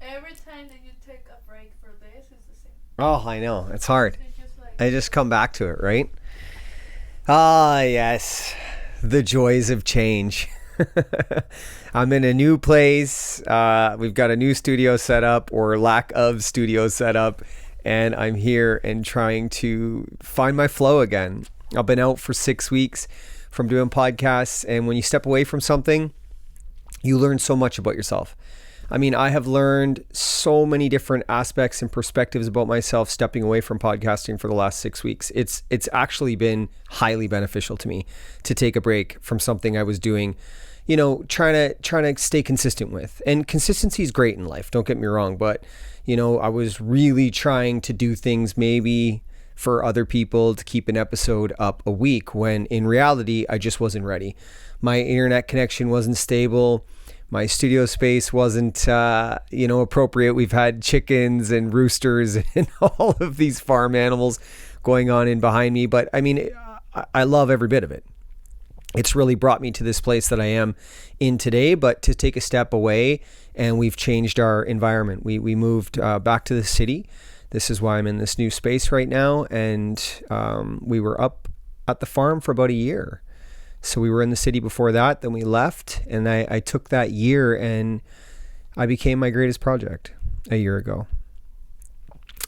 Every time that you take a break for this, it's the same. Oh, I know. It's hard. It's just like I just come back to it, right? Ah, yes. The joys of change. I'm in a new place. We've got a new studio set up, or lack of studio set up. And I'm here and trying to find my flow again. I've been out for 6 weeks from doing podcasts. And when you step away from something, you learn so much about yourself. I mean, I have learned so many different aspects and perspectives about myself stepping away from podcasting for the last 6 weeks. It's actually been highly beneficial to me to take a break from something I was doing, trying to stay consistent with. And consistency is great in life, don't get me wrong, but I was really trying to do things maybe for other people to keep an episode up a week, when in reality, I just wasn't ready. My internet connection wasn't stable. My studio space wasn't, appropriate. We've had chickens and roosters and all of these farm animals going on in behind me. But I mean, I love every bit of it. It's really brought me to this place that I am in today, but to take a step away, and we've changed our environment. We moved back to the city. This is why I'm in this new space right now. And we were up at the farm for about a year. So we were in the city before that, then we left, and I took that year and I became my greatest project a year ago.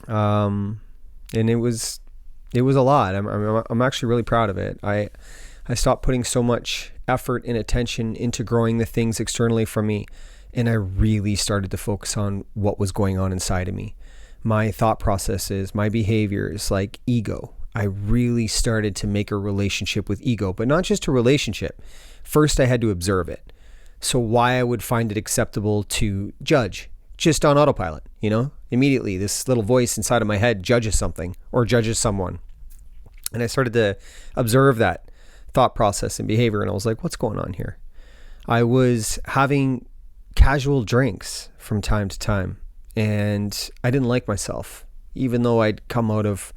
And it was a lot. I'm actually really proud of it. I stopped putting so much effort and attention into growing the things externally from me, and I really started to focus on what was going on inside of me. My thought processes, my behaviors, like ego. I really started to make a relationship with ego, but not just a relationship. First, I had to observe it. So why I would find it acceptable to judge just on autopilot, immediately this little voice inside of my head judges something or judges someone. And I started to observe that thought process and behavior. And I was like, what's going on here? I was having casual drinks from time to time, and I didn't like myself, even though I'd come out of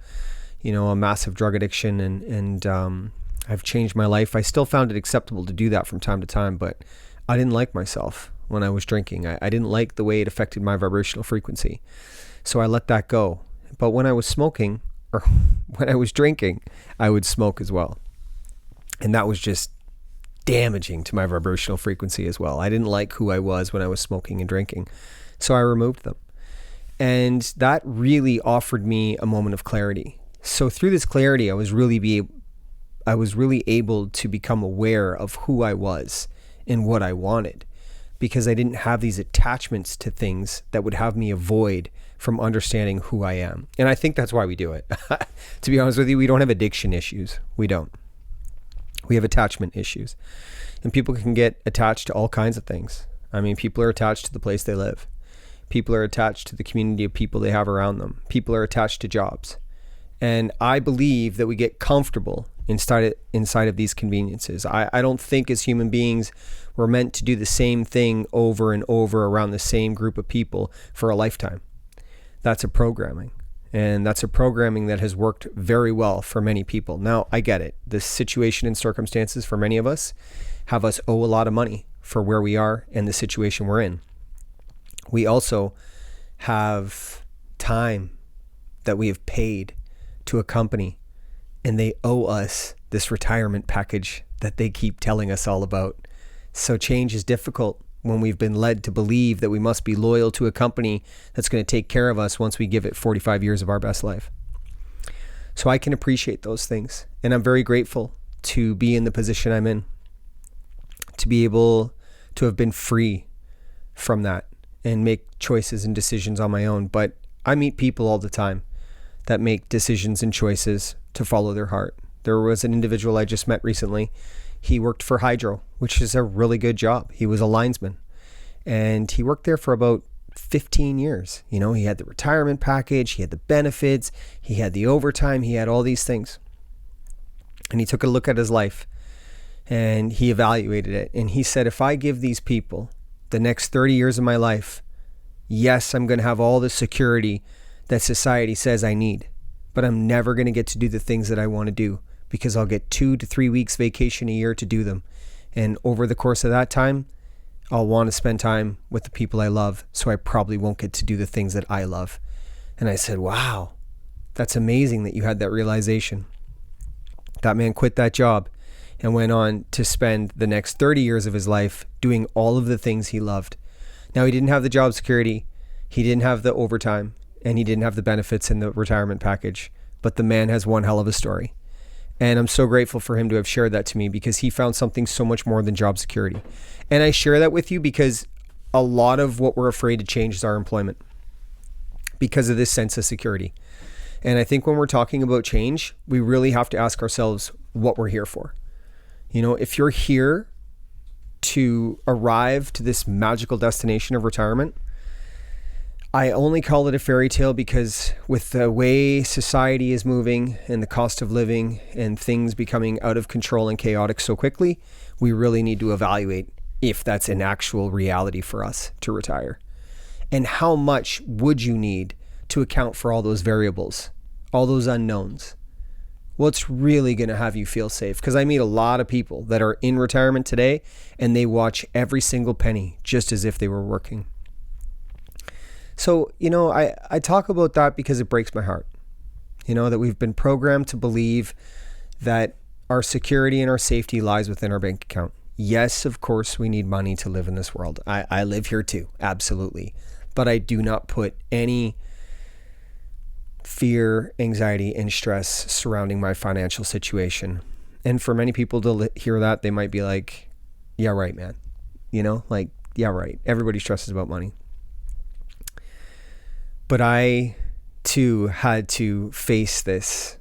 a massive drug addiction and I've changed my life. I still found it acceptable to do that from time to time, but I didn't like myself when I was drinking. I didn't like the way it affected my vibrational frequency. So I let that go. But when I was smoking, or when I was drinking, I would smoke as well. And that was just damaging to my vibrational frequency as well. I didn't like who I was when I was smoking and drinking. So I removed them. And that really offered me a moment of clarity. So through this clarity, I was really able to become aware of who I was and what I wanted, because I didn't have these attachments to things that would have me avoid from understanding who I am. And I think that's why we do it. To be honest with you, we don't have addiction issues. We don't. We have attachment issues. And people can get attached to all kinds of things. I mean, people are attached to the place they live. People are attached to the community of people they have around them. People are attached to jobs. And I believe that we get comfortable inside of these conveniences. I don't think as human beings we're meant to do the same thing over and over around the same group of people for a lifetime. That's a programming. And that's a programming that has worked very well for many people. Now, I get it. The situation and circumstances for many of us have us owe a lot of money for where we are and the situation we're in. We also have time that we have paid to a company, and they owe us this retirement package that they keep telling us all about. So change is difficult when we've been led to believe that we must be loyal to a company that's going to take care of us once we give it 45 years of our best life. So I can appreciate those things, and I'm very grateful to be in the position I'm in, to be able to have been free from that and make choices and decisions on my own. But I meet people all the time that make decisions and choices to follow their heart. There was an individual I just met recently. He worked for Hydro, which is a really good job. He was a linesman, and he worked there for about 15 years. He had the retirement package, he had the benefits, he had the overtime, he had all these things. And he took a look at his life and he evaluated it. And he said, if I give these people the next 30 years of my life, yes, I'm going to have all the security that society says I need, but I'm never going to get to do the things that I want to do, because I'll get 2 to 3 weeks vacation a year to do them. And over the course of that time, I'll want to spend time with the people I love, so I probably won't get to do the things that I love. And I said, wow, that's amazing that you had that realization. That man quit that job and went on to spend the next 30 years of his life doing all of the things he loved. Now, he didn't have the job security, he didn't have the overtime, and he didn't have the benefits in the retirement package, but the man has one hell of a story. And I'm so grateful for him to have shared that to me, because he found something so much more than job security. And I share that with you because a lot of what we're afraid to change is our employment, because of this sense of security. And I think when we're talking about change, we really have to ask ourselves what we're here for. You know, if you're here to arrive to this magical destination of retirement, I only call it a fairy tale because with the way society is moving and the cost of living and things becoming out of control and chaotic so quickly, we really need to evaluate if that's an actual reality for us to retire. And how much would you need to account for all those variables, all those unknowns? What's really going to have you feel safe? Because I meet a lot of people that are in retirement today and they watch every single penny just as if they were working. So, you know, I talk about that because it breaks my heart, you know, that we've been programmed to believe that our security and our safety lies within our bank account. Yes, of course, we need money to live in this world. I live here too, absolutely. But I do not put any fear, anxiety, and stress surrounding my financial situation. And for many people to hear that, they might be like, yeah, right, man. You know, like, yeah, right. Everybody stresses about money. But I too had to face this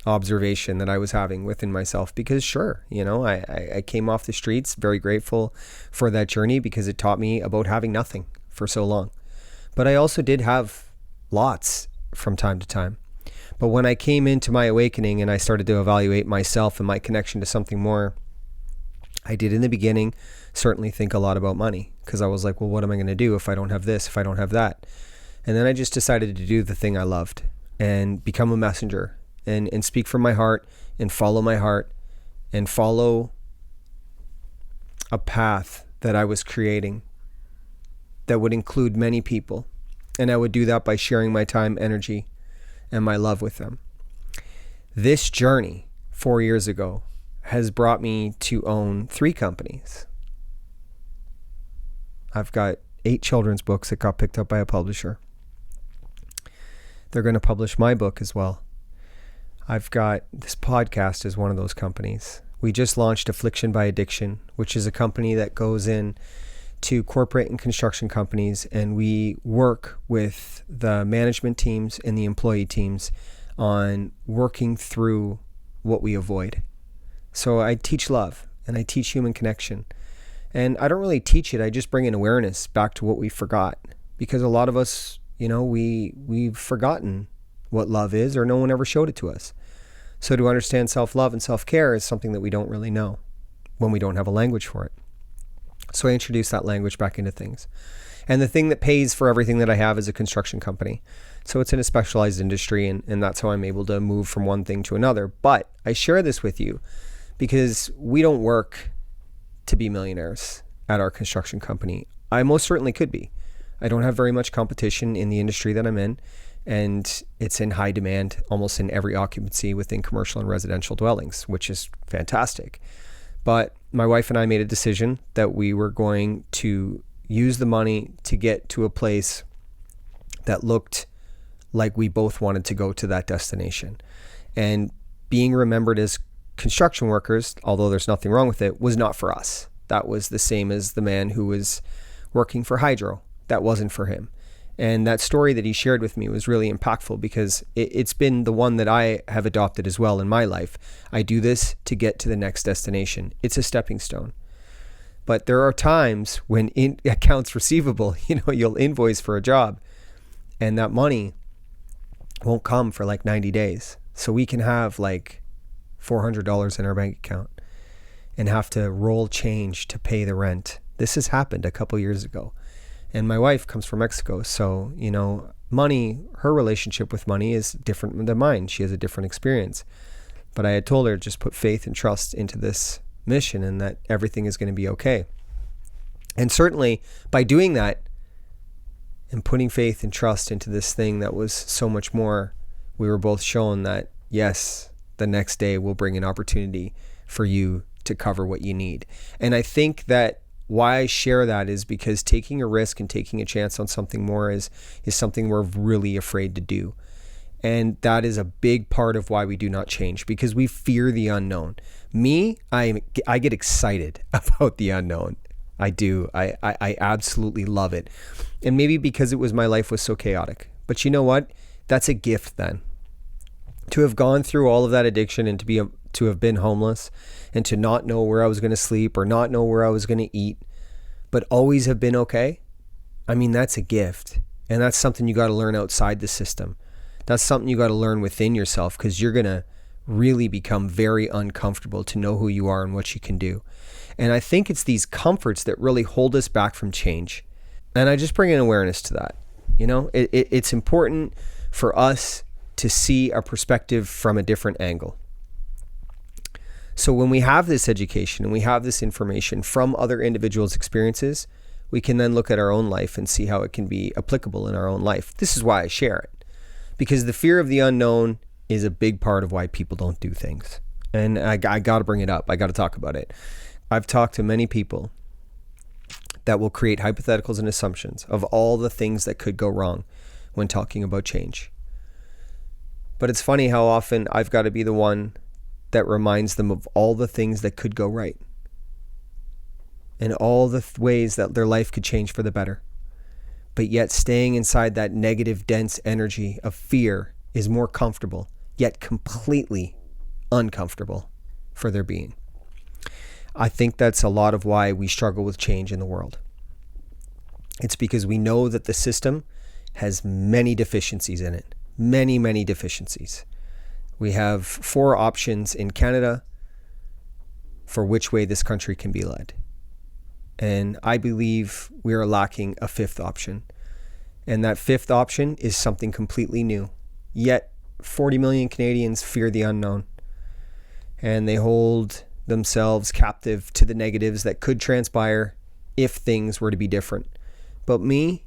observation that I was having within myself, because sure, you know, I came off the streets, very grateful for that journey because it taught me about having nothing for so long. But I also did have lots from time to time. But when I came into my awakening and I started to evaluate myself and my connection to something more, I did in the beginning certainly think a lot about money, because I was like, well, what am I going to do if I don't have this, if I don't have that? And then I just decided to do the thing I loved and become a messenger and speak from my heart and follow my heart and follow a path that I was creating that would include many people. And I would do that by sharing my time, energy, and my love with them. This journey 4 years ago has brought me to own 3 companies. I've got 8 children's books that got picked up by a publisher. They're going to publish my book as well. I've got this podcast as one of those companies. We just launched Affliction by Addiction, which is a company that goes in to corporate and construction companies, and we work with the management teams and the employee teams on working through what we avoid. So I teach love and I teach human connection. And I don't really teach it, I just bring an awareness back to what we forgot. Because a lot of us, you know, we've forgotten what love is, or no one ever showed it to us. So to understand self-love and self-care is something that we don't really know when we don't have a language for it. So I introduced that language back into things. And the thing that pays for everything that I have is a construction company. So it's in a specialized industry, and that's how I'm able to move from one thing to another. But I share this with you because we don't work to be millionaires at our construction company. I most certainly could be. I don't have very much competition in the industry that I'm in, and it's in high demand almost in every occupancy within commercial and residential dwellings, which is fantastic. But my wife and I made a decision that we were going to use the money to get to a place that looked like we both wanted to go to that destination. And being remembered as construction workers, although there's nothing wrong with it, was not for us. That was the same as the man who was working for Hydro. That wasn't for him. And that story that he shared with me was really impactful because it's been the one that I have adopted as well in my life. I do this to get to the next destination. It's a stepping stone. But there are times when in accounts receivable, you know, you'll invoice for a job and that money won't come for like 90 days. So we can have like $400 in our bank account and have to roll change to pay the rent. This has happened a couple years ago. And my wife comes from Mexico. So, you know, money, her relationship with money is different than mine. She has a different experience. But I had told her just put faith and trust into this mission and that everything is going to be okay. And certainly by doing that and putting faith and trust into this thing that was so much more, we were both shown that, yes, the next day will bring an opportunity for you to cover what you need. And I think that why I share that is because taking a risk and taking a chance on something more is something we're really afraid to do. And that is a big part of why we do not change, because we fear the unknown. Me, I get excited about the unknown. I do. I absolutely love it. And maybe because my life was so chaotic. But you know what? That's a gift then. To have gone through all of that addiction and to have been homeless and to not know where I was going to sleep or not know where I was going to eat, but always have been okay. I mean, that's a gift. And that's something you got to learn outside the system. That's something you got to learn within yourself, because you're going to really become very uncomfortable to know who you are and what you can do. And I think it's these comforts that really hold us back from change. And I just bring an awareness to that. You know, it's important for us to see our perspective from a different angle. So when we have this education and we have this information from other individuals' experiences, we can then look at our own life and see how it can be applicable in our own life. This is why I share it. Because the fear of the unknown is a big part of why people don't do things. And I got to bring it up. I got to talk about it. I've talked to many people that will create hypotheticals and assumptions of all the things that could go wrong when talking about change. But it's funny how often I've got to be the one that reminds them of all the things that could go right and all the ways that their life could change for the better. But yet staying inside that negative, dense energy of fear is more comfortable, yet completely uncomfortable for their being. I think that's a lot of why we struggle with change in the world. It's because we know that the system has many deficiencies in it. Many, many deficiencies. We have 4 options in Canada for which way this country can be led. And I believe we are lacking a 5th option. And that 5th option is something completely new. Yet 40 million Canadians fear the unknown. And they hold themselves captive to the negatives that could transpire if things were to be different. But me,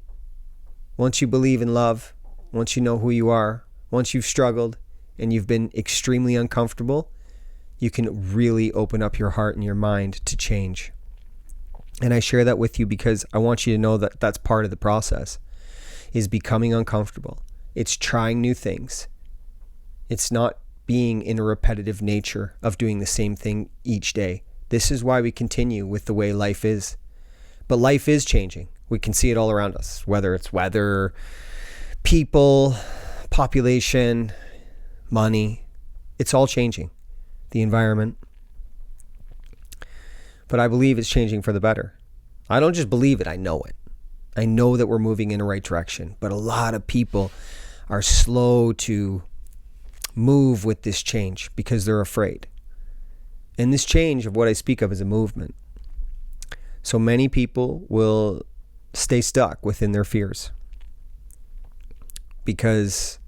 once you believe in love, once you know who you are, once you've struggled and you've been extremely uncomfortable, you can really open up your heart and your mind to change. And I share that with you because I want you to know that that's part of the process, is becoming uncomfortable. It's trying new things. It's not being in a repetitive nature of doing the same thing each day. This is why we continue with the way life is. But life is changing. We can see it all around us, whether it's weather, people, population, money. It's all changing. The environment. But I believe it's changing for the better. I don't just believe it, I know it. I know that we're moving in the right direction. But a lot of people are slow to move with this change because they're afraid. And this change of what I speak of is a movement. So many people will stay stuck within their fears because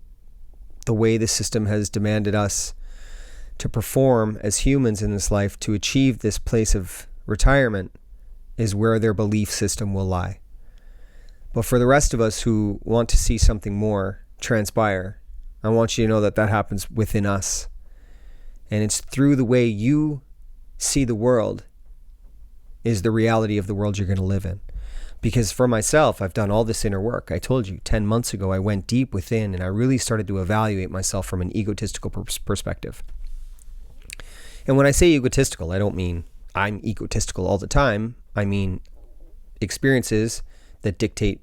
the way the system has demanded us to perform as humans in this life to achieve this place of retirement is where their belief system will lie. But for the rest of us who want to see something more transpire, I want you to know that that happens within us. And it's through the way you see the world is the reality of the world you're going to live in. Because for myself, I've done all this inner work. I told you 10 months ago, I went deep within and I really started to evaluate myself from an egotistical perspective. And when I say egotistical, I don't mean I'm egotistical all the time. I mean experiences that dictate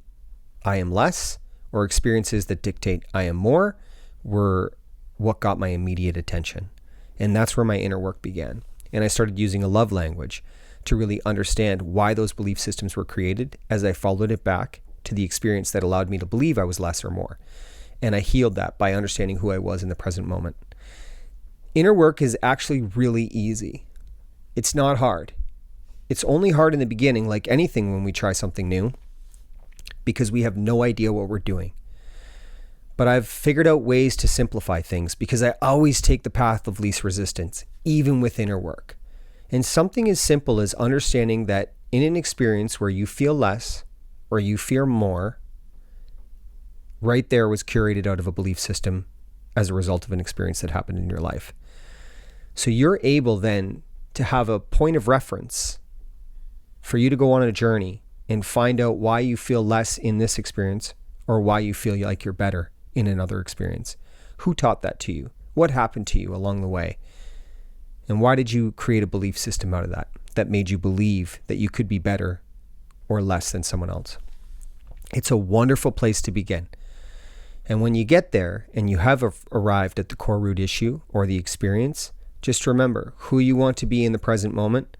I am less or experiences that dictate I am more were what got my immediate attention. And that's where my inner work began. And I started using a love language to really understand why those belief systems were created as I followed it back to the experience that allowed me to believe I was less or more. And I healed that by understanding who I was in the present moment. Inner work is actually really easy. It's not hard. It's only hard in the beginning, like anything when we try something new, because we have no idea what we're doing. But I've figured out ways to simplify things because I always take the path of least resistance, even with inner work. And something as simple as understanding that in an experience where you feel less or you fear more, right there was curated out of a belief system as a result of an experience that happened in your life. So you're able then to have a point of reference for you to go on a journey and find out why you feel less in this experience or why you feel like you're better in another experience. Who taught that to you? What happened to you along the way? And why did you create a belief system out of that made you believe that you could be better or less than someone else? It's a wonderful place to begin. And when you get there and you have arrived at the core root issue or the experience, just remember who you want to be in the present moment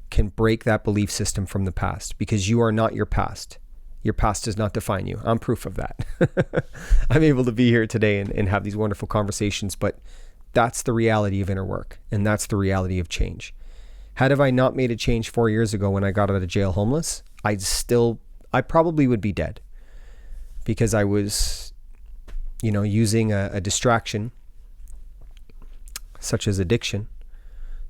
can break that belief system from the past, because you are not your past. Your past does not define you. I'm proof of that. I'm able to be here today and have these wonderful conversations, but that's the reality of inner work, and that's the reality of change. Had I not made a change 4 years ago when I got out of jail homeless, I probably would be dead, because I was, using a distraction such as addiction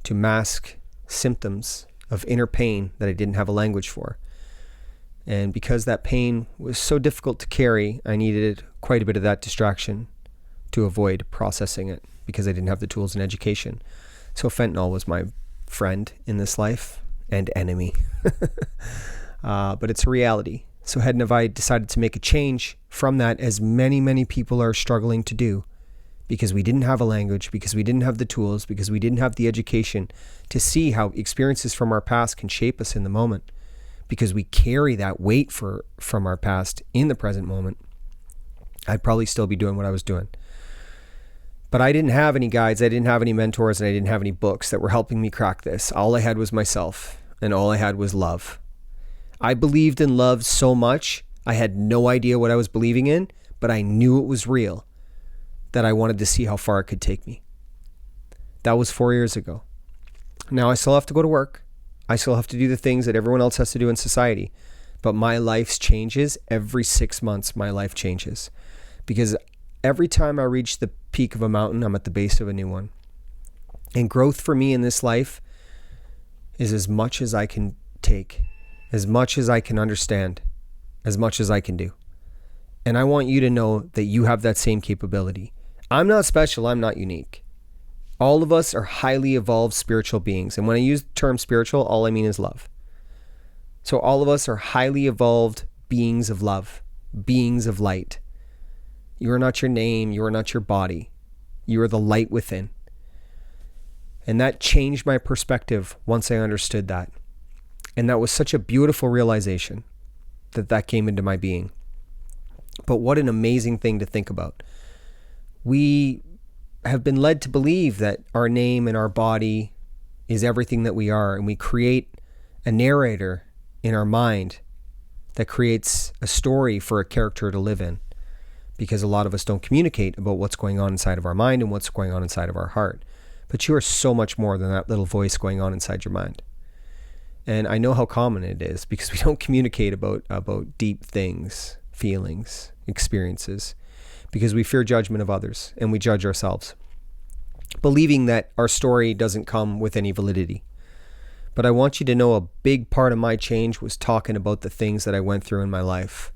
to mask symptoms of inner pain that I didn't have a language for. And because that pain was so difficult to carry, I needed quite a bit of that distraction to avoid processing it, because I didn't have the tools and education. So fentanyl was my friend in this life and enemy. But it's a reality. So Head and I decided to make a change from that, as many, many people are struggling to do, because we didn't have a language, because we didn't have the tools, because we didn't have the education to see how experiences from our past can shape us in the moment, because we carry that weight from our past in the present moment. I'd probably still be doing what I was doing. But I didn't have any guides, I didn't have any mentors, and I didn't have any books that were helping me crack this. All I had was myself, and all I had was love. I believed in love so much, I had no idea what I was believing in, but I knew it was real, that I wanted to see how far it could take me. That was 4 years ago. Now I still have to go to work. I still have to do the things that everyone else has to do in society. But my life changes. Every 6 months, my life changes. Because every time I reach the peak of a mountain, I'm at the base of a new one. And growth for me in this life is as much as I can take, as much as I can understand, as much as I can do. And I want you to know that you have that same capability. I'm not special. I'm not unique. All of us are highly evolved spiritual beings. And when I use the term spiritual, all I mean is love. So all of us are highly evolved beings of love, beings of light. You are not your name. You are not your body. You are the light within. And that changed my perspective once I understood that. And that was such a beautiful realization that came into my being. But what an amazing thing to think about. We have been led to believe that our name and our body is everything that we are. And we create a narrator in our mind that creates a story for a character to live in. Because a lot of us don't communicate about what's going on inside of our mind and what's going on inside of our heart. But you are so much more than that little voice going on inside your mind. And I know how common it is, because we don't communicate about deep things, feelings, experiences, because we fear judgment of others and we judge ourselves, believing that our story doesn't come with any validity. But I want you to know a big part of my change was talking about the things that I went through in my life,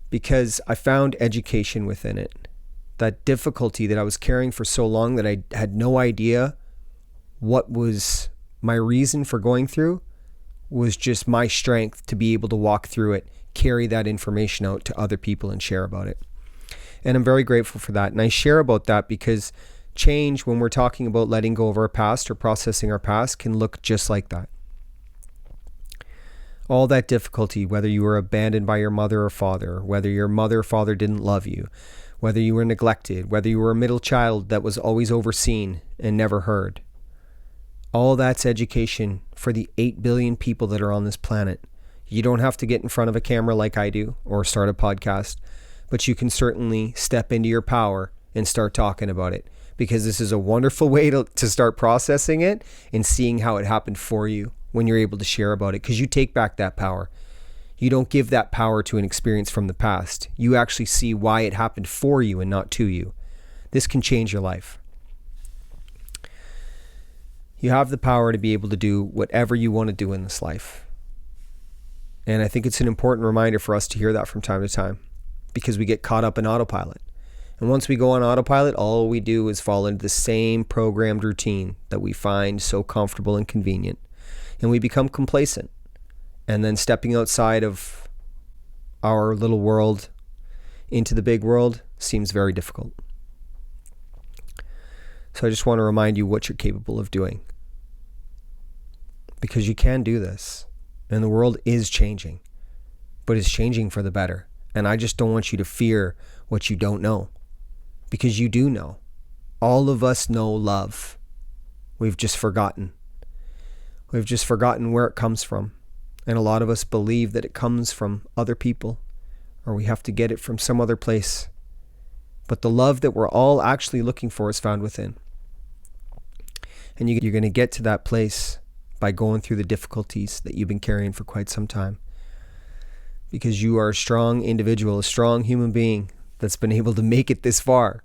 because I found education within it. That difficulty that I was carrying for so long that I had no idea what was my reason for going through was just my strength to be able to walk through it, carry that information out to other people and share about it. And I'm very grateful for that. And I share about that because change, when we're talking about letting go of our past or processing our past, can look just like that. All that difficulty, whether you were abandoned by your mother or father, whether your mother or father didn't love you, whether you were neglected, whether you were a middle child that was always overseen and never heard. All that's education for the 8 billion people that are on this planet. You don't have to get in front of a camera like I do or start a podcast, but you can certainly step into your power and start talking about it, because this is a wonderful way to start processing it and seeing how it happened for you when you're able to share about it, because you take back that power. You don't give that power to an experience from the past. You actually see why it happened for you and not to you. This can change your life. You have the power to be able to do whatever you want to do in this life. And I think it's an important reminder for us to hear that from time to time, because we get caught up in autopilot. And once we go on autopilot, all we do is fall into the same programmed routine that we find so comfortable and convenient. And we become complacent. And then stepping outside of our little world into the big world seems very difficult. So I just want to remind you what you're capable of doing. Because you can do this. And the world is changing. But it's changing for the better. And I just don't want you to fear what you don't know. Because you do know. All of us know love. We've just forgotten. We've just forgotten where it comes from. And a lot of us believe that it comes from other people, or we have to get it from some other place. But the love that we're all actually looking for is found within. And you're going to get to that place by going through the difficulties that you've been carrying for quite some time. Because you are a strong individual, a strong human being that's been able to make it this far.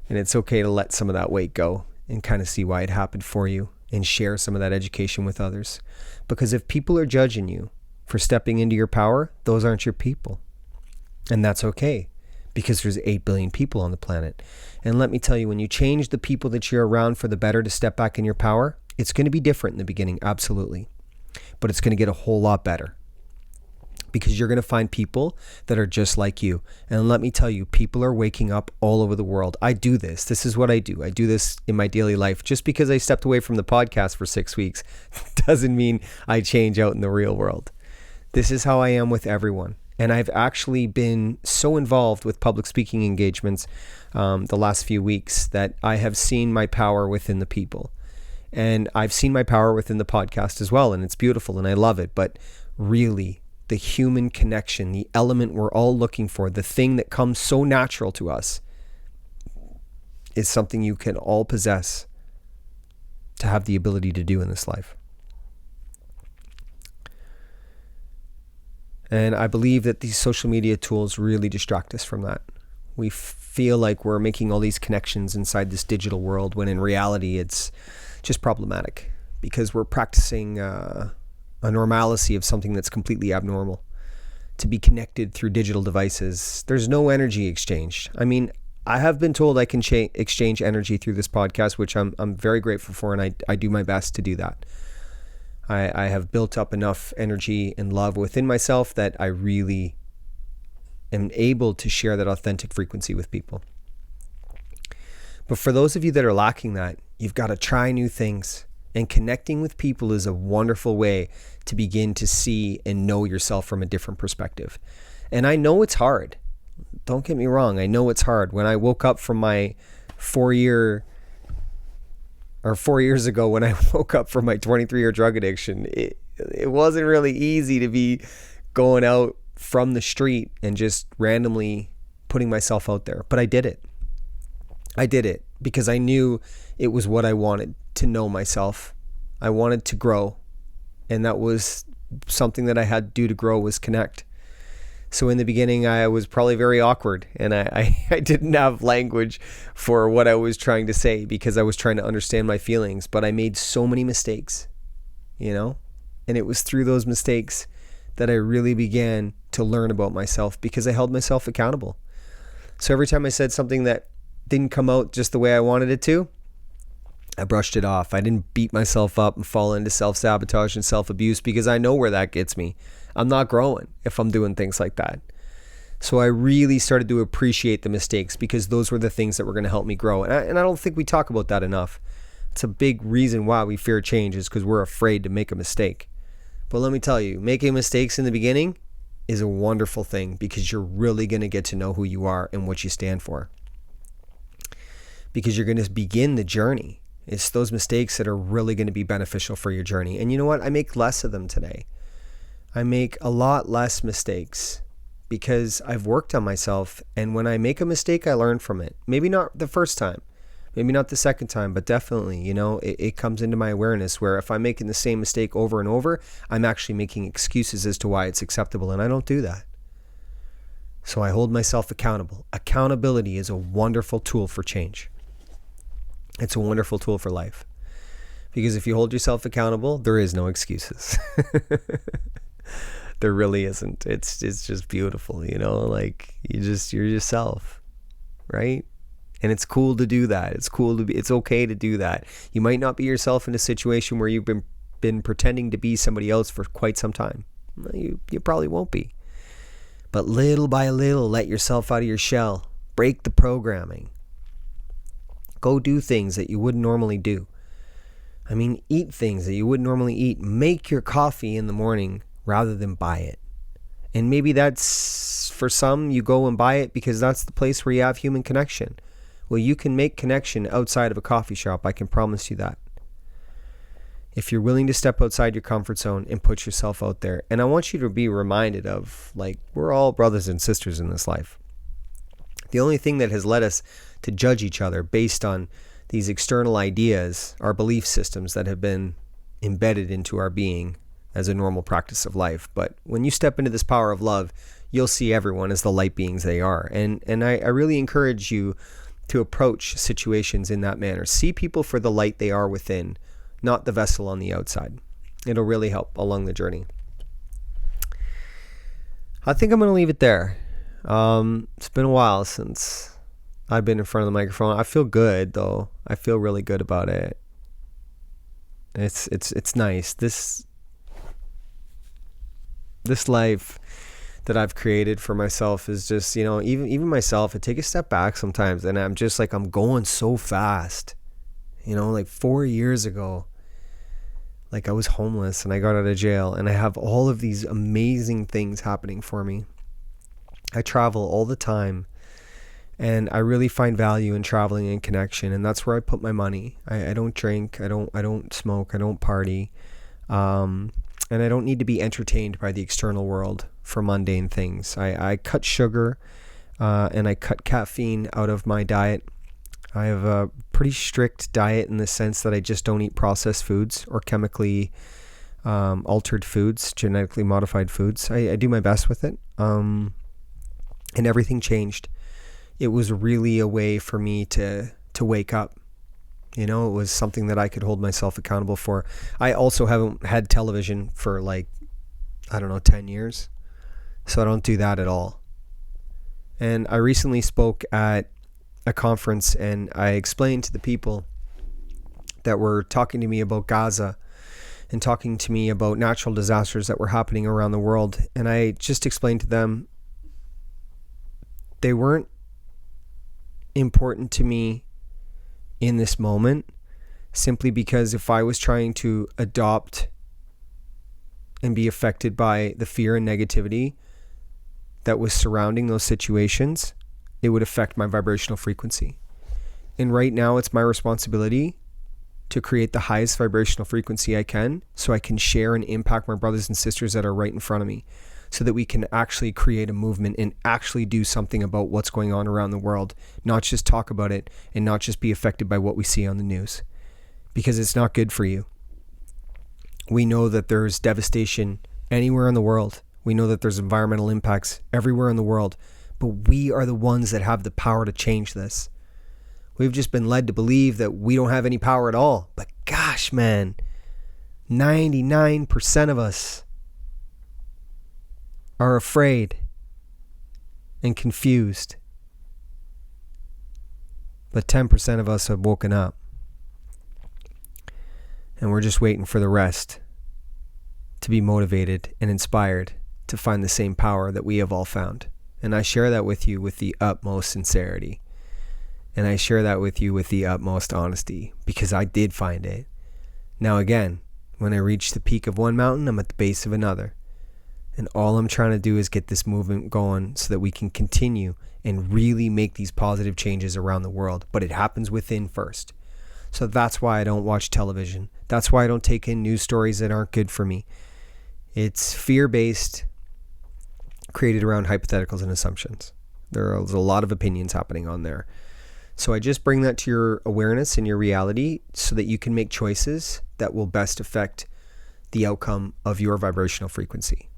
And it's okay to let some of that weight go and kind of see why it happened for you and share some of that education with others. Because if people are judging you for stepping into your power, those aren't your people. And that's okay, because there's 8 billion people on the planet. And let me tell you, when you change the people that you're around for the better to step back in your power, it's going to be different in the beginning, absolutely. But it's going to get a whole lot better. Because you're going to find people that are just like you. And let me tell you, people are waking up all over the world. I do this. This is what I do. I do this in my daily life. Just because I stepped away from the podcast for 6 weeks doesn't mean I change out in the real world. This is how I am with everyone. And I've actually been so involved with public speaking engagements the last few weeks that I have seen my power within the people. And I've seen my power within the podcast as well. And it's beautiful and I love it. But really, the human connection, the element we're all looking for, the thing that comes so natural to us, is something you can all possess to have the ability to do in this life. And I believe that these social media tools really distract us from that. We feel like we're making all these connections inside this digital world, when in reality it's just problematic, because we're practicing a normalcy of something that's completely abnormal. To be connected through digital devices, there's no energy exchange. I mean, I have been told I can exchange energy through this podcast, which I'm very grateful for, and I do my best to do that. I have built up enough energy and love within myself that I really am able to share that authentic frequency with people. But for those of you that are lacking that, you've got to try new things. And connecting with people is a wonderful way to begin to see and know yourself from a different perspective. And I know it's hard. Don't get me wrong. I know it's hard. When I woke up from my 4 years ago, when I woke up from my 23-year drug addiction, it wasn't really easy to be going out from the street and just randomly putting myself out there. But I did it. I did it because I knew it was what I wanted to know myself. I wanted to grow. And that was something that I had to do to grow, was connect. So in the beginning, I was probably very awkward, and I didn't have language for what I was trying to say, because I was trying to understand my feelings. But I made so many mistakes, and it was through those mistakes that I really began to learn about myself, because I held myself accountable. So every time I said something that didn't come out just the way I wanted it to, I brushed it off. I didn't beat myself up and fall into self-sabotage and self-abuse, because I know where that gets me. I'm not growing if I'm doing things like that. So I really started to appreciate the mistakes, because those were the things that were going to help me grow. And I don't think we talk about that enough. It's a big reason why we fear change, is because we're afraid to make a mistake. But let me tell you, making mistakes in the beginning is a wonderful thing, because you're really going to get to know who you are and what you stand for. Because you're going to begin the journey. It's those mistakes that are really going to be beneficial for your journey. And you know what? I make less of them today. I make a lot less mistakes because I've worked on myself. And when I make a mistake, I learn from it. Maybe not the first time, maybe not the second time, but definitely, it comes into my awareness, where if I'm making the same mistake over and over, I'm actually making excuses as to why it's acceptable. And I don't do that. So I hold myself accountable. Accountability is a wonderful tool for change. It's a wonderful tool for life. Because if you hold yourself accountable, there is no excuses. There really isn't. It's just beautiful, like you're yourself, right? And it's cool to do that. It's okay to do that. You might not be yourself in a situation where you've been pretending to be somebody else for quite some time. You probably won't be. But little by little, let yourself out of your shell. Break the programming. Go do things that you wouldn't normally do. I mean, eat things that you wouldn't normally eat. Make your coffee in the morning rather than buy it. And maybe that's, for some, you go and buy it because that's the place where you have human connection. Well, you can make connection outside of a coffee shop. I can promise you that. If you're willing to step outside your comfort zone and put yourself out there. And I want you to be reminded of, like, we're all brothers and sisters in this life. The only thing that has led us to judge each other based on these external ideas are belief systems that have been embedded into our being as a normal practice of life. But when you step into this power of love, you'll see everyone as the light beings they are. And I really encourage you to approach situations in that manner. See people for the light they are within, not the vessel on the outside. It'll really help along the journey. I think I'm going to leave it there. It's been a while since I've been in front of the microphone. I feel good though. I feel really good about it. It's nice. This life that I've created for myself is just, even myself, I take a step back sometimes and I'm just like, I'm going so fast. Like 4 years ago, like I was homeless and I got out of jail and I have all of these amazing things happening for me. I travel all the time and I really find value in traveling and connection. And that's where I put my money. I don't drink. I don't smoke. I don't party. And I don't need to be entertained by the external world for mundane things. I cut sugar and I cut caffeine out of my diet. I have a pretty strict diet in the sense that I just don't eat processed foods or chemically altered foods, genetically modified foods. I do my best with it. And everything changed. It was really a way for me to wake up. It was something that I could hold myself accountable for. I also haven't had television for 10 years. So I don't do that at all. And I recently spoke at a conference and I explained to the people that were talking to me about Gaza and talking to me about natural disasters that were happening around the world. And I just explained to them they weren't important to me in this moment, simply because if I was trying to adopt and be affected by the fear and negativity that was surrounding those situations, it would affect my vibrational frequency. And right now it's my responsibility to create the highest vibrational frequency I can so I can share and impact my brothers and sisters that are right in front of me, so that we can actually create a movement and actually do something about what's going on around the world, not just talk about it and not just be affected by what we see on the news, because it's not good for you. We know that there's devastation anywhere in the world. We know that there's environmental impacts everywhere in the world, but we are the ones that have the power to change this. We've just been led to believe that we don't have any power at all. But gosh, man, 99% of us are afraid and confused. But 10% of us have woken up. And we're just waiting for the rest to be motivated and inspired to find the same power that we have all found. And I share that with you with the utmost sincerity. And I share that with you with the utmost honesty, because I did find it. Now again, when I reach the peak of one mountain, I'm at the base of another. And all I'm trying to do is get this movement going so that we can continue and really make these positive changes around the world. But it happens within first. So that's why I don't watch television. That's why I don't take in news stories that aren't good for me. It's fear-based, created around hypotheticals and assumptions. There's a lot of opinions happening on there. So I just bring that to your awareness and your reality so that you can make choices that will best affect the outcome of your vibrational frequency.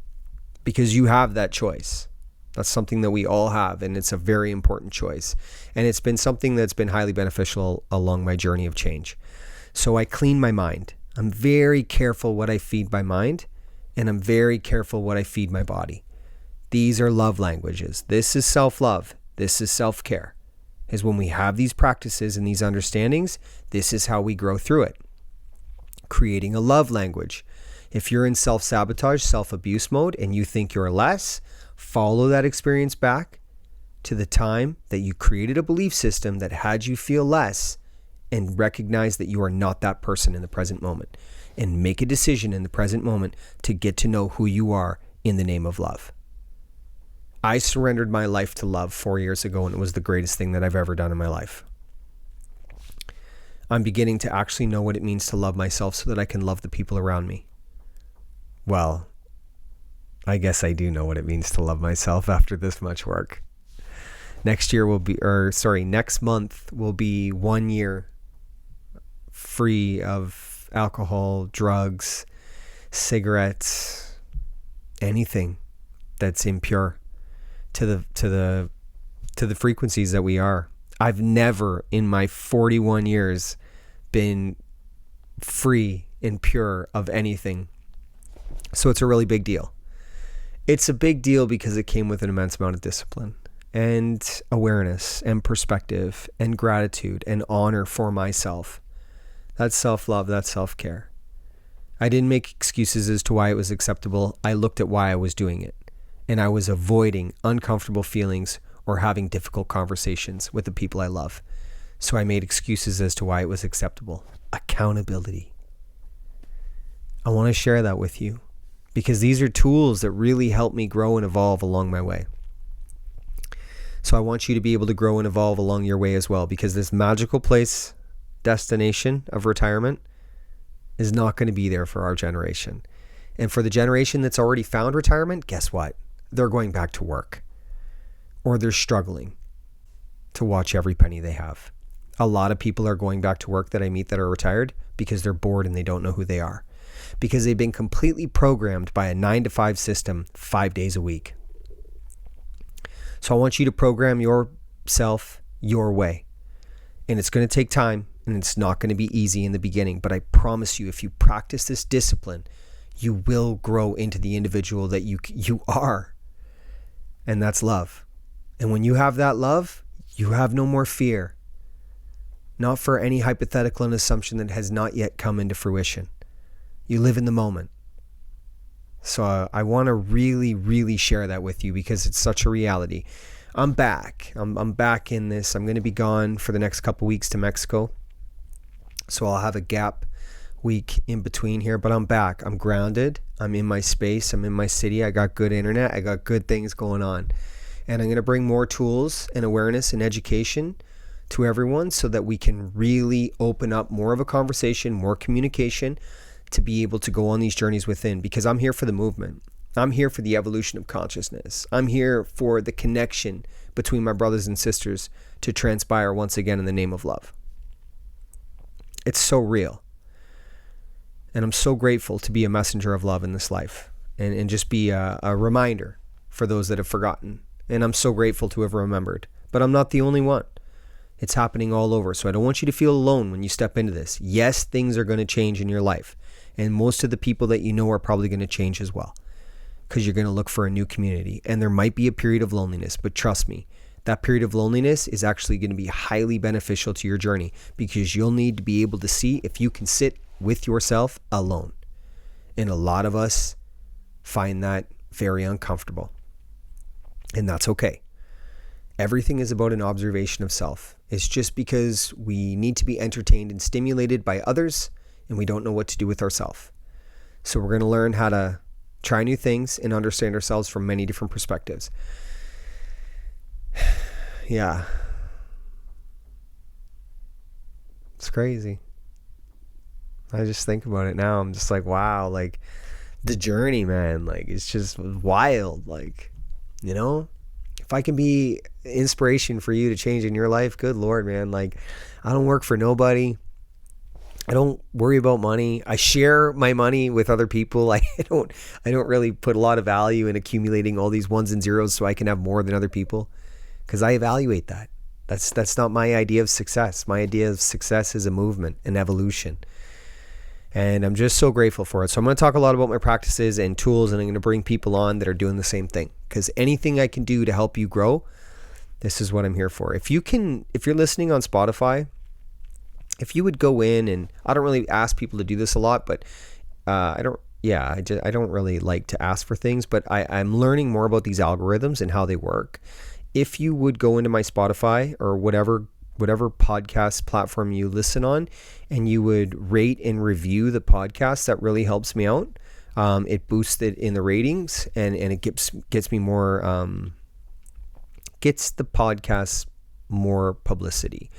Because you have that choice. That's something that we all have, and it's a very important choice. And it's been something that's been highly beneficial along my journey of change. So I clean my mind. I'm very careful what I feed my mind and I'm very careful what I feed my body. These are love languages. This is self-love. This is self-care. Is when we have these practices and these understandings, this is how we grow through it. Creating a love language. If you're in self-sabotage, self-abuse mode, and you think you're less, follow that experience back to the time that you created a belief system that had you feel less, and recognize that you are not that person in the present moment. And make a decision in the present moment to get to know who you are in the name of love. I surrendered my life to love 4 years ago, and it was the greatest thing that I've ever done in my life. I'm beginning to actually know what it means to love myself so that I can love the people around me. Well, I guess I do know what it means to love myself after this much work. Next month will be 1 year free of alcohol, drugs, cigarettes, anything that's impure to the frequencies that we are. I've never in my 41 years been free and pure of anything. So it's a really big deal. It's a big deal because it came with an immense amount of discipline and awareness and perspective and gratitude and honor for myself. That's self-love, that's self-care. I didn't make excuses as to why it was acceptable. I looked at why I was doing it. And I was avoiding uncomfortable feelings or having difficult conversations with the people I love. So I made excuses as to why it was acceptable. Accountability. I want to share that with you because these are tools that really help me grow and evolve along my way. So I want you to be able to grow and evolve along your way as well, because this magical place, destination of retirement is not going to be there for our generation. And for the generation that's already found retirement, guess what? They're going back to work, or they're struggling to watch every penny they have. A lot of people are going back to work that I meet that are retired because they're bored and they don't know who they are, because they've been completely programmed by a 9-to-5 system 5 days a week. So I want you to program yourself your way, and it's going to take time, and it's not going to be easy in the beginning, but I promise you, if you practice this discipline, you will grow into the individual that you are. And that's love. And when you have that love, you have no more fear. Not for any hypothetical and assumption that has not yet come into fruition. You live in the moment. So I want to really, really share that with you because it's such a reality. I'm back. I'm back in this. I'm going to be gone for the next couple weeks to Mexico. So I'll have a gap week in between here, but I'm back. I'm grounded. I'm in my space. I'm in my city. I got good internet. I got good things going on. And I'm going to bring more tools and awareness and education to everyone so that we can really open up more of a conversation, more communication to be able to go on these journeys within, because I'm here for the movement. I'm here for the evolution of consciousness. I'm here for the connection between my brothers and sisters to transpire once again in the name of love. It's so real. And I'm so grateful to be a messenger of love in this life and just be a reminder for those that have forgotten. And I'm so grateful to have remembered. But I'm not the only one. It's happening all over. So I don't want you to feel alone when you step into this. Yes, things are going to change in your life. And most of the people that you know are probably going to change as well, because you're going to look for a new community. And there might be a period of loneliness, but trust me, that period of loneliness is actually going to be highly beneficial to your journey, because you'll need to be able to see if you can sit with yourself alone. And a lot of us find that very uncomfortable. And that's okay. Everything is about an observation of self. It's just because we need to be entertained and stimulated by others, and we don't know what to do with ourselves. So we're going to learn how to try new things and understand ourselves from many different perspectives. Yeah. It's crazy. I just think about it now. I'm just like, wow, like the journey, man, like it's just wild. Like, you know, if I can be inspiration for you to change in your life, good Lord, man. Like, I don't work for nobody. I don't worry about money. I share my money with other people. I don't really put a lot of value in accumulating all these ones and zeros so I can have more than other people, because I evaluate that. That's not my idea of success. My idea of success is a movement, an evolution. And I'm just so grateful for it. So I'm going to talk a lot about my practices and tools, and I'm going to bring people on that are doing the same thing, because anything I can do to help you grow, this is what I'm here for. If you're listening on Spotify, if you would go in, and I don't really ask people to do this a lot, but I don't really like to ask for things, but I'm learning more about these algorithms and how they work. If you would go into my Spotify or whatever podcast platform you listen on, and you would rate and review the podcast, that really helps me out. It boosts it in the ratings, and it gets me more, gets the podcast more publicity.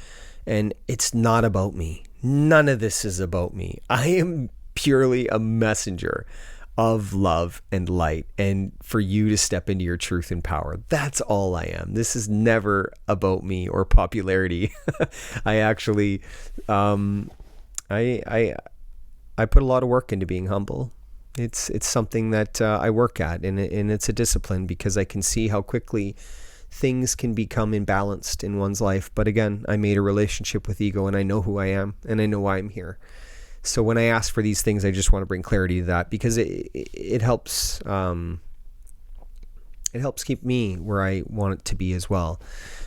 And it's not about me. None of this is about me. I am purely a messenger of love and light, and for you to step into your truth and power. That's all I am. This is never about me or popularity. I actually, I put a lot of work into being humble. It's something that I work at, and it's a discipline, because I can see how quickly things can become imbalanced in one's life. But again, I made a relationship with ego, and I know who I am, and I know why I'm here. So when I ask for these things, I just want to bring clarity to that, because it helps keep me where I want it to be as well.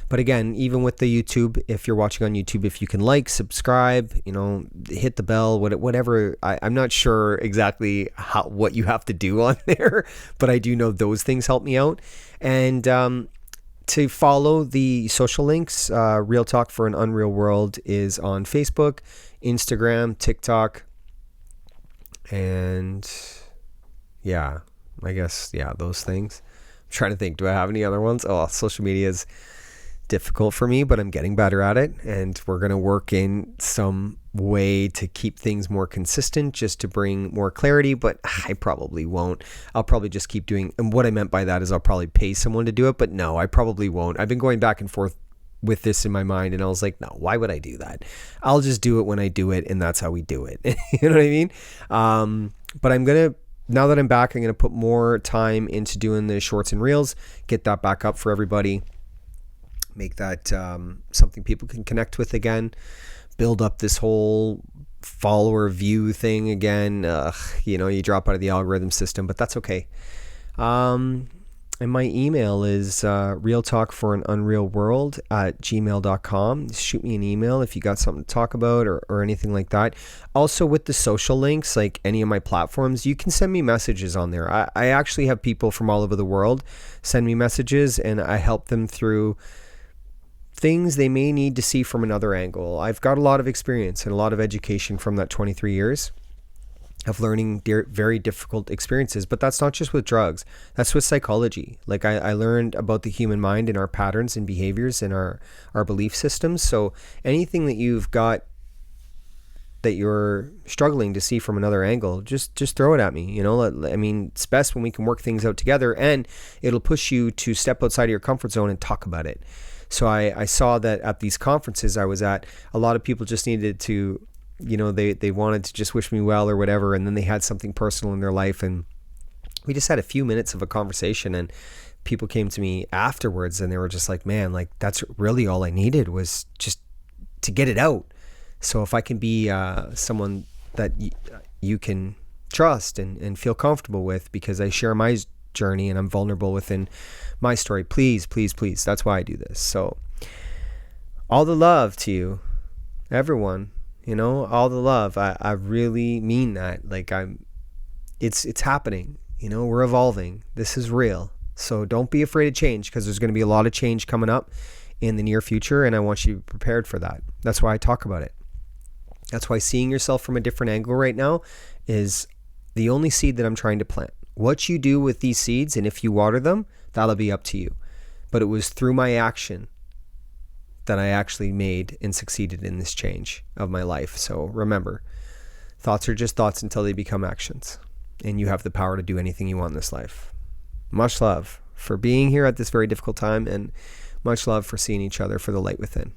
But again, even with the YouTube, if you're watching on YouTube, if you can subscribe, hit the bell, whatever. I'm not sure exactly what you have to do on there, but I do know those things help me out. And to follow the social links, Real Talk for an Unreal World is on Facebook, Instagram, TikTok, and those things. I'm trying to think, do I have any other ones? Social media is difficult for me, but I'm getting better at it, and we're going to work in some way to keep things more consistent, just to bring more clarity. But I probably won't. I'll probably just keep doing, and what I meant by that is I'll probably pay someone to do it, but no, I probably won't. I've been going back and forth with this in my mind, and I was like, no, why would I do that? I'll just do it when I do it, and that's how we do it. You know what I mean? But now that I'm back, I'm going to put more time into doing the shorts and reels, get that back up for everybody, make that something people can connect with again, build up this whole follower view thing again. You drop out of the algorithm system, but that's okay. And my email is realtalkforanunrealworld@gmail.com. Shoot me an email if you got something to talk about or anything like that. Also, with the social links, like any of my platforms, you can send me messages on there. I actually have people from all over the world send me messages, and I help them through things they may need to see from another angle. I've got a lot of experience and a lot of education from that 23 years of learning very difficult experiences. But that's not just with drugs. That's with psychology. Like I learned about the human mind and our patterns and behaviors and our belief systems. So anything that you've got that you're struggling to see from another angle, just throw it at me. It's best when we can work things out together, and it'll push you to step outside of your comfort zone and talk about it. So I saw that at these conferences I was at, a lot of people just needed to, they wanted to just wish me well or whatever, and then they had something personal in their life, and we just had a few minutes of a conversation, and people came to me afterwards, and they were just like, man, like that's really all I needed, was just to get it out. So if I can be someone that you can trust and feel comfortable with, because I share my journey and I'm vulnerable within my story, please, please, please. That's why I do this. So all the love to you, everyone, all the love. I really mean that. Like it's happening, we're evolving. This is real. So don't be afraid of change, because there's going to be a lot of change coming up in the near future, and I want you to be prepared for that. That's why I talk about it. That's why seeing yourself from a different angle right now is the only seed that I'm trying to plant. What you do with these seeds, and if you water them, that'll be up to you. But it was through my action that I actually made and succeeded in this change of my life. So remember, thoughts are just thoughts until they become actions. And you have the power to do anything you want in this life. Much love for being here at this very difficult time, and much love for seeing each other for the light within.